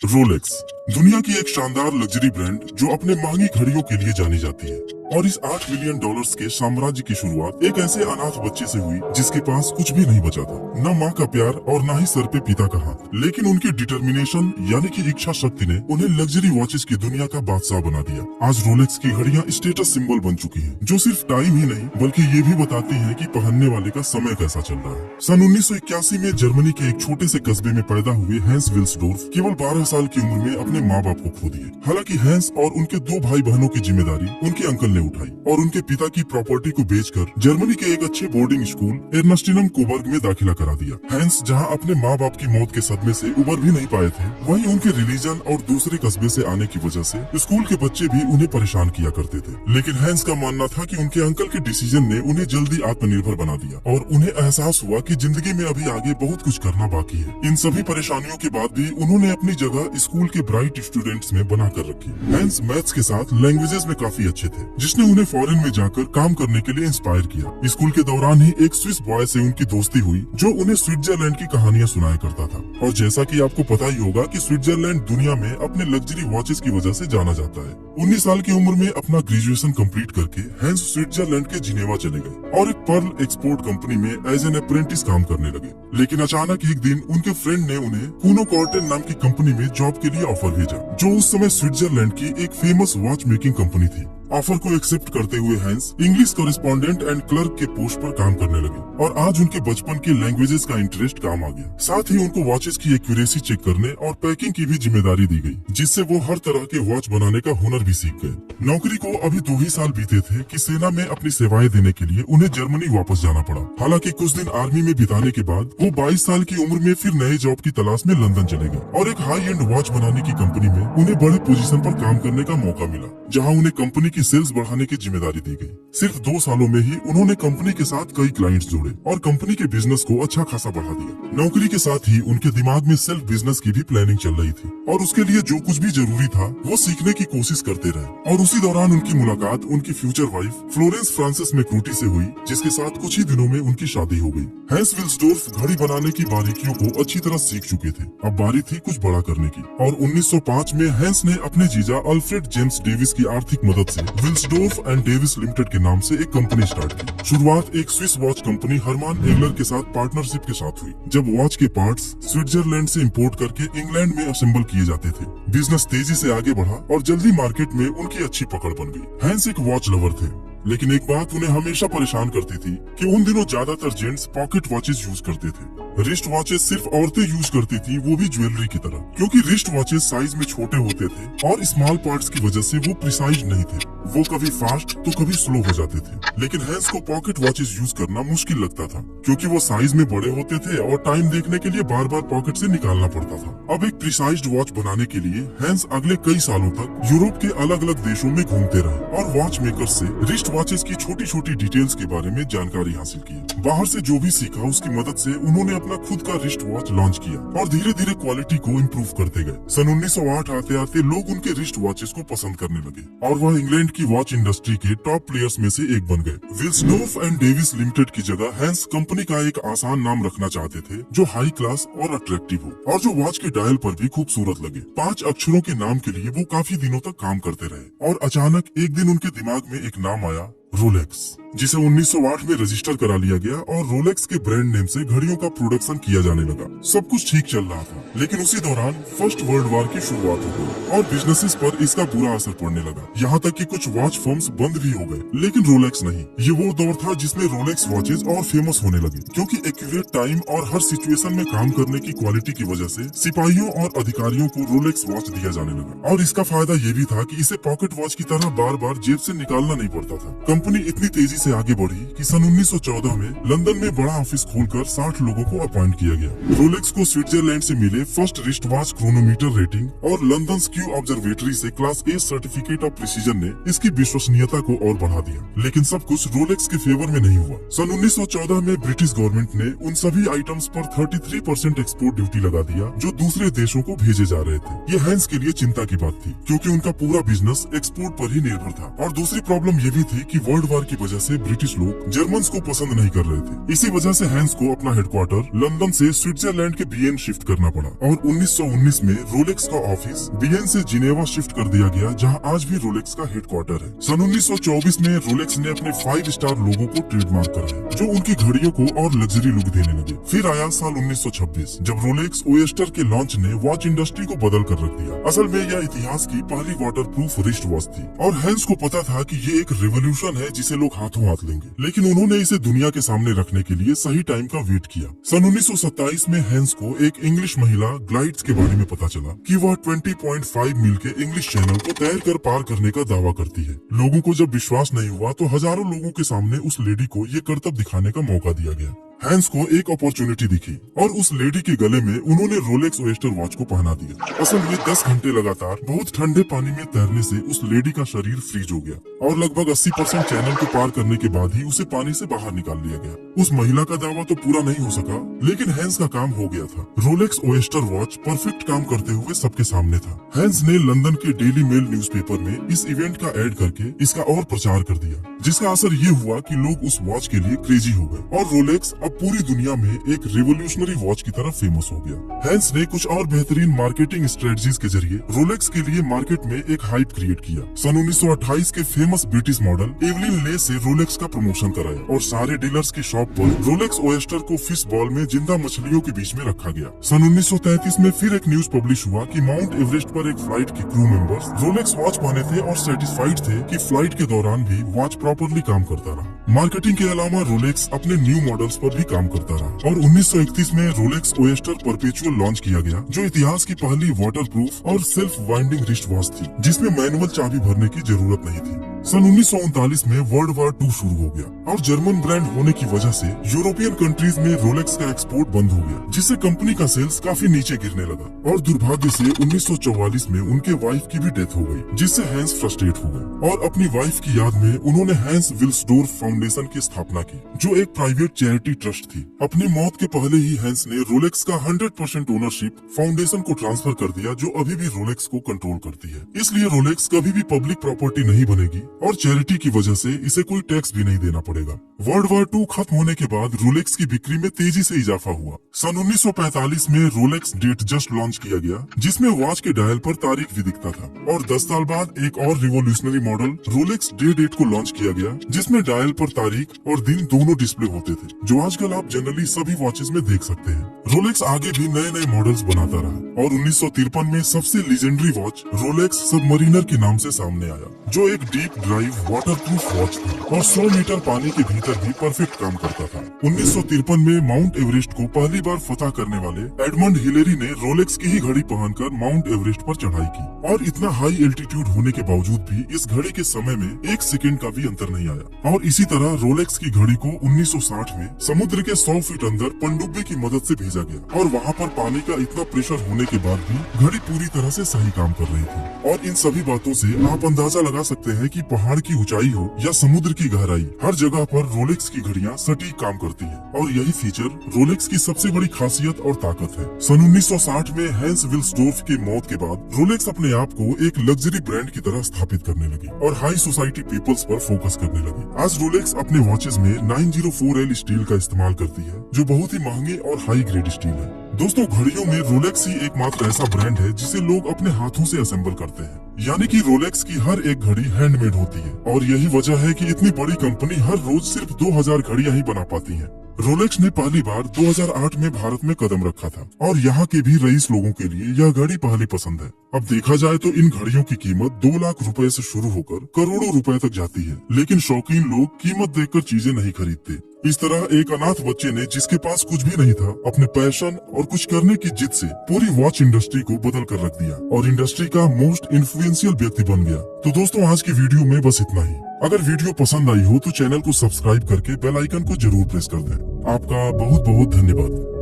Rolex दुनिया की एक शानदार लग्जरी ब्रांड जो अपने महंगी घड़ियों के लिए जानी जाती है और इस $8 बिलियन के साम्राज्य की शुरुआत एक ऐसे अनाथ बच्चे से हुई जिसके पास कुछ भी नहीं बचा था, न माँ का प्यार और न ही सर पे पिता का हाथ। लेकिन उनकी डिटर्मिनेशन यानी कि इच्छा शक्ति ने उन्हें लग्जरी वॉचेस की दुनिया का बादशाह बना दिया। आज रोलेक्स की घड़ियां स्टेटस सिंबल बन चुकी है, जो सिर्फ टाइम ही नहीं बल्कि ये भी बताती है कि पहनने वाले का समय कैसा चल रहा है। सन 1981 में जर्मनी के एक छोटे से कस्बे में पैदा हुए हैंस विल्सडोर्फ केवल 12 साल की उम्र में अपने माँ बाप को खो दिए। हालांकि हैंस और उनके 2 भाई बहनों की जिम्मेदारी उनके अंकल ने उठाई और उनके पिता की प्रॉपर्टी को बेचकर जर्मनी के एक अच्छे बोर्डिंग स्कूल एर्नस्टिनम कोबर्ग में दाखिला करा दिया। हैंस जहां अपने माँ बाप की मौत के सदमे से उबर भी नहीं पाए थे, वहीं उनके रिलीजन और दूसरे कस्बे से आने की वजह से स्कूल के बच्चे भी उन्हें परेशान किया करते थे। लेकिन हैंस का मानना था कि उनके अंकल के डिसीजन ने उन्हें जल्दी आत्मनिर्भर बना दिया और उन्हें एहसास हुआ कि जिंदगी में अभी आगे बहुत कुछ करना बाकी है। इन सभी परेशानियों के बाद भी उन्होंने अपनी जगह स्कूल के ब्राइट स्टूडेंट्स में बना कर रखी। हैंस मैथ्स के साथ लैंग्वेजेस में काफी अच्छे थे, जिसने उन्हें फॉरेन में जाकर काम करने के लिए इंस्पायर किया। स्कूल के दौरान ही एक स्विस बॉय से उनकी दोस्ती हुई जो उन्हें स्विट्जरलैंड की कहानियां सुनाया करता था। और जैसा कि आपको पता ही होगा कि स्विट्जरलैंड दुनिया में अपने लग्जरी वॉचेस की वजह से जाना जाता है। 19 साल की उम्र में अपना ग्रेजुएशन कंप्लीट करके हैंस स्विट्जरलैंड के जिनेवा चले गए और एक पर्ल एक्सपोर्ट कंपनी में एज एन अप्रेंटिस काम करने लगे। लेकिन अचानक एक दिन उनके फ्रेंड ने उन्हें कूनो कॉर्टेन नाम की कंपनी में जॉब के लिए ऑफर भेजा, जो उस समय स्विट्जरलैंड की एक फेमस वॉच मेकिंग कंपनी थी। ऑफर को एक्सेप्ट करते हुए Hans English correspondent and clerk के पोस्ट पर काम करने लगे और आज उनके बचपन के लैंग्वेजेस का इंटरेस्ट काम आ गया। साथ ही उनको वॉचेस की एक्यूरेसी चेक करने और पैकिंग की भी जिम्मेदारी दी गई, जिससे वो हर तरह के वॉच बनाने का हुनर भी सीख गए। नौकरी को अभी 2 ही साल बीते थे कि सेना में अपनी सेवाएं देने के लिए उन्हें जर्मनी वापस जाना पड़ा। हालांकि कुछ दिन आर्मी में बिताने के बाद वो 22 साल की उम्र में फिर नए जॉब की तलाश में लंदन चले गए और एक हाई एंड वॉच बनाने की कंपनी में उन्हें बड़े पोजीशन पर काम करने का मौका मिला, जहाँ उन्हें कंपनी की सेल्स बढ़ाने की जिम्मेदारी दी गई। सिर्फ 2 सालों में ही उन्होंने कंपनी के साथ कई क्लाइंट्स जोड़े और कंपनी के बिजनेस को अच्छा खासा बढ़ा दिया। नौकरी के साथ ही उनके दिमाग में सेल्फ बिजनेस की भी प्लानिंग चल रही थी और उसके लिए जो कुछ भी जरूरी था वो सीखने की कोशिश करते रहे। और उसी दौरान उनकी मुलाकात उनकी फ्यूचर वाइफ फ्लोरेंस फ्रांसिस मैक्रूटी से हुई, जिसके साथ कुछ ही दिनों में उनकी शादी हो गई। हैंस विल्सडोर्फ घड़ी बनाने की बारीकियों को अच्छी तरह सीख चुके थे, अब बारी थी कुछ बड़ा करने की। और 1905 में हैंस ने अपने जीजा अल्फ्रेड जेम्स डेविस की आर्थिक मदद से विल्सडोर्फ एंड डेविस लिमिटेड के नाम से एक कंपनी स्टार्ट की। शुरुआत एक Swiss watch company Harman angler के साथ पार्टनरशिप के साथ हुई, जब वॉच के पार्ट्स स्विट्जरलैंड से इंपोर्ट करके इंग्लैंड में असेंबल किए जाते थे। बिजनेस तेजी से आगे बढ़ा और जल्दी मार्केट में उनकी अच्छी पकड़ बन गई। हैंस एक वॉच लवर थे, लेकिन एक बात उन्हें हमेशा परेशान करती थी कि उन दिनों ज्यादातर जेंट्स पॉकेट वॉचेस यूज करते थे। रिस्ट वॉचेस सिर्फ औरतें यूज करती थी, वो भी ज्वेलरी की तरह, क्योंकि रिस्ट वॉचेस साइज में छोटे होते थे और स्मॉल पार्ट्स की वजह से वो प्रिसाइज नहीं थे। वो कभी फास्ट तो कभी स्लो हो जाते थे। लेकिन हैंस को पॉकेट वॉचेस यूज करना मुश्किल लगता था, क्योंकि वो साइज में बड़े होते थे और टाइम देखने के लिए बार बार पॉकेट से निकालना पड़ता था। अब एक प्रिसाइज्ड वॉच बनाने के लिए हैंस अगले कई सालों तक यूरोप के अलग अलग देशों में घूमते रहे और वॉच मेकर से रिस्ट वॉचेस की छोटी छोटी डिटेल्स के बारे में जानकारी हासिल की। बाहर से जो भी सीखा उसकी मदद से उन्होंने अपना खुद का रिस्ट वॉच लॉन्च किया और धीरे धीरे क्वालिटी को इम्प्रूव करते गए। सन 1908 आते आते लोग उनके रिस्ट वॉचेस को पसंद करने लगे और वह इंग्लैंड की वॉच इंडस्ट्री के टॉप प्लेयर्स में से एक बन गए। विल्सडोर्फ एंड डेविस लिमिटेड की जगह हैंस कंपनी का एक आसान नाम रखना चाहते थे, जो हाई क्लास और अट्रैक्टिव हो और जो वॉच के डायल पर भी खूबसूरत लगे। 5 अक्षरों के नाम के लिए वो काफी दिनों तक काम करते रहे और अचानक एक दिन उनके दिमाग में एक नाम आया, रोलेक्स, जिसे 1908 में रजिस्टर करा लिया गया और रोलेक्स के ब्रांड नेम से घड़ियों का प्रोडक्शन किया जाने लगा। सब कुछ ठीक चल रहा था, लेकिन उसी दौरान फर्स्ट वर्ल्ड वॉर की शुरुआत हो गई और बिजनेसेस पर इसका बुरा असर पड़ने लगा। यहाँ तक कि कुछ वॉच फर्म्स बंद भी हो गए, लेकिन रोलेक्स नहीं। ये वो दौर था जिसमें रोलेक्स वॉचेस और फेमस होने लगे, क्योंकि एक्यूरेट टाइम और हर सिचुएशन में काम करने की क्वालिटी की वजह से सिपाहियों और अधिकारियों को रोलेक्स वॉच दिया जाने लगा। और इसका फायदा ये भी था कि इसे पॉकेट वॉच की तरह बार बार जेब से निकालना नहीं पड़ता था। कंपनी इतनी तेजी से आगे बढ़ी कि सन 1914 में लंदन में बड़ा ऑफिस खोलकर 60 लोगों को अपॉइंट किया गया। रोलेक्स को स्विट्जरलैंड से मिले first wrist watch chronometer rating और लंदन क्यू ऑब्जर्वेटरी से class A certificate of precision ने इसकी विश्वसनीयता को और बढ़ा दिया। लेकिन सब कुछ रोलेक्स के फेवर में नहीं हुआ। सन 1914 में ब्रिटिश गवर्नमेंट ने उन सभी आइटम्स पर 33% एक्सपोर्ट ड्यूटी लगा दिया जो दूसरे देशों को भेजे जा रहे थे। ये हैंस के लिए चिंता की बात थी, क्योंकि उनका पूरा बिजनेस एक्सपोर्ट पर ही निर्भर था। और दूसरी प्रॉब्लम ये भी थी कि वर्ल्ड वॉर की वजह से ब्रिटिश लोग जर्मन्स को पसंद नहीं कर रहे थे। इसी वजह से हैंस को अपना हेडक्वार्टर लंदन से स्विट्जरलैंड के बियेन शिफ्ट करना पड़ा और 1919 में रोलेक्स का ऑफिस बियेन से जिनेवा शिफ्ट कर दिया गया, जहां आज भी रोलेक्स का हेडक्वार्टर है। सन 1924 में रोलेक्स ने अपने 5 स्टार लोगो को ट्रेडमार्क कराया, जो उनकी घड़ियों को और लग्जरी लुक देने लगे। फिर आया साल 1926, जब रोलेक्स ओएस्टर के लॉन्च ने वॉच इंडस्ट्री को बदल कर रख दिया। असल में यह इतिहास की पहली वाटरप्रूफ रिस्ट वॉच थी और हैंस को पता था कि ये एक रेवोल्यूशन है जिसे लोग हाथों हाथ लेंगे, लेकिन उन्होंने इसे दुनिया के सामने रखने के लिए सही टाइम का वेट किया। सन 1927 में हैंस को एक इंग्लिश महिला ग्लाइड्स के बारे में पता चला कि वह 20.5 मील के इंग्लिश चैनल को तैर कर पार करने का दावा करती है। लोगों को जब विश्वास नहीं हुआ तो हजारों लोगों के सामने उस लेडी को ये करतब दिखाने का मौका दिया गया। हैंस को एक अपॉर्चुनिटी दिखी और उस लेडी के गले में उन्होंने रोलेक्स ओएस्टर वॉच को पहना दिया। असल में 10 घंटे लगातार बहुत ठंडे पानी में तैरने से उस लेडी का शरीर फ्रीज हो गया और लगभग 80% चैनल को पार करने के बाद ही उसे पानी से बाहर निकाल लिया गया। उस महिला का दावा तो पूरा नहीं हो सका, लेकिन हैंस का काम हो गया था। रोलेक्स ओएस्टर वॉच परफेक्ट काम करते हुए सबके सामने था। हैंस ने लंदन के डेली मेल न्यूज़पेपर में इस इवेंट का ऐड करके इसका और प्रचार कर दिया, जिसका असर ये हुआ कि लोग उस वॉच के लिए क्रेजी हो गए और रोलेक्स अब पूरी दुनिया में एक रिवोल्यूशनरी वॉच की तरह फेमस हो गया। हैंस ने कुछ और बेहतरीन मार्केटिंग स्ट्रेटजीज के जरिए रोलेक्स के लिए मार्केट में एक हाइप क्रिएट किया। सन 1928 के फेमस ब्रिटिश मॉडल एवलिन ले से रोलेक्स का प्रमोशन कराया और सारे डीलर्स की शॉप पर रोलेक्स ओएस्टर को फिश बॉल में जिंदा मछलियों के बीच में रखा गया। सन 1933 में फिर एक न्यूज पब्लिश हुआ कि माउंट एवरेस्ट पर एक फ्लाइट के क्रू मेंबर्स रोलेक्स वॉच पहने थे और सेटिस्फाइड थे कि फ्लाइट के दौरान भी वॉच प्रॉपरली काम करता रहा। मार्केटिंग के अलावा रोलेक्स अपने न्यू मॉडल्स पर भी काम करता रहा और 1931 में रोलेक्स ओएस्टर परपेचुअल लॉन्च किया गया, जो इतिहास की पहली वाटरप्रूफ और सेल्फ वाइंडिंग रिस्ट वॉच थी, जिसमें मैनुअल चाबी भरने की जरूरत नहीं थी। सन 1939 में वर्ल्ड वॉर 2 शुरू हो गया और जर्मन ब्रांड होने की वजह से यूरोपियन कंट्रीज में रोलेक्स का एक्सपोर्ट बंद हो गया, जिससे कंपनी का सेल्स काफी नीचे गिरने लगा और दुर्भाग्य से 1944 में उनके वाइफ की भी डेथ हो गई, जिससे हैंस फ्रस्ट्रेट हो गए और अपनी वाइफ की याद में उन्होंने हैंस विल्सडोर्फ फाउंडेशन की स्थापना की, जो एक प्राइवेट चैरिटी ट्रस्ट थी। अपनी मौत के पहले ही हैंस ने रोलेक्स का 100% ओनरशिप फाउंडेशन को ट्रांसफर कर दिया, जो अभी भी रोलेक्स को कंट्रोल करती है। इसलिए रोलेक्स कभी भी पब्लिक प्रॉपर्टी नहीं बनेगी और चैरिटी की वजह से इसे कोई टैक्स भी नहीं देना पड़ेगा। वर्ल्ड वॉर 2 खत्म होने के बाद रोलेक्स की बिक्री में तेजी से इजाफा हुआ। सन 1945 में रोलेक्स डेट जस्ट लॉन्च किया गया, जिसमें वॉच के डायल पर तारीख भी दिखता था और 10 साल बाद एक और revolutionary model Rolex day date को लॉन्च किया गया, जिसमें डायल पर तारीख और दिन दोनों डिस्प्ले होते थे, जो आजकल आप जनरली सभी वॉचेस में देख सकते हैं। रोलेक्स आगे भी नए नए मॉडल्स बनाता रहा और 1953 में सबसे लीजेंडरी वॉच रोलेक्स सबमरीनर के नाम से सामने आया, जो एक डीप ड्राइव वाटरप्रूफ वॉच था और 100 मीटर पानी के भीतर भी परफेक्ट काम करता था। 1953 में माउंट एवरेस्ट को पहली बार फतह करने वाले एडमंड हिलेरी ने रोलेक्स की ही घड़ी पहनकर माउंट एवरेस्ट पर चढ़ाई की और इतना हाई एल्टीट्यूड होने के बावजूद भी इस घड़ी के समय में 1 सेकंड का भी अंतर नहीं आया। और इसी तरह रोलेक्स की घड़ी को 1960 में समुद्र के 100 फीट अंदर पनडुब्बी की मदद से भेजा गया और वहाँ पर पानी का इतना प्रेशर होने के बाद भी घड़ी पूरी तरह से सही काम कर रही थी। और इन सभी बातों से आप अंदाजा लगा सकते हैं कि पहाड़ की ऊंचाई हो या समुद्र की गहराई, हर जगह पर रोलेक्स की घड़ियां सटीक काम करती हैं और यही फीचर रोलेक्स की सबसे बड़ी खासियत और ताकत है। सन 1960 में हैंस विल्सडोर्फ की मौत के बाद रोलेक्स अपने आप को एक लग्जरी ब्रांड की तरह स्थापित करने लगी और हाई सोसाइटी पीपल्स पर फोकस करने लगी। आज रोलेक्स अपने वॉचेस में 904L स्टील का इस्तेमाल करती है, जो बहुत ही महंगे और हाई ग्रेड स्टील है। दोस्तों, घड़ियों में रोलेक्स ही एकमात्र ऐसा ब्रांड है जिसे लोग अपने हाथों से असेंबल करते हैं, यानी कि रोलेक्स की हर एक घड़ी हैंडमेड होती है और यही वजह है कि इतनी बड़ी कंपनी हर रोज सिर्फ 2000 घड़ियां ही बना पाती है। रोलेक्स ने पहली बार 2008 में भारत में कदम रखा था और यहाँ के भी रईस लोगों के लिए यह घड़ी पहली पसंद है। अब देखा जाए तो इन घड़ियों की कीमत 2 लाख रुपए से शुरू होकर करोड़ों रुपए तक जाती है, लेकिन शौकीन लोग कीमत देखकर चीजें नहीं खरीदते। इस तरह एक अनाथ बच्चे ने, जिसके पास कुछ भी नहीं था, अपने पैशन और कुछ करने की जिद से पूरी वॉच इंडस्ट्री को बदल कर रख दिया और इंडस्ट्री का मोस्ट इन्फ्लुएंशियल व्यक्ति बन गया। तो दोस्तों, आज की वीडियो में बस इतना ही। अगर वीडियो पसंद आई हो तो चैनल को सब्सक्राइब करके बेल आइकन को जरूर प्रेस कर दें। आपका बहुत बहुत धन्यवाद।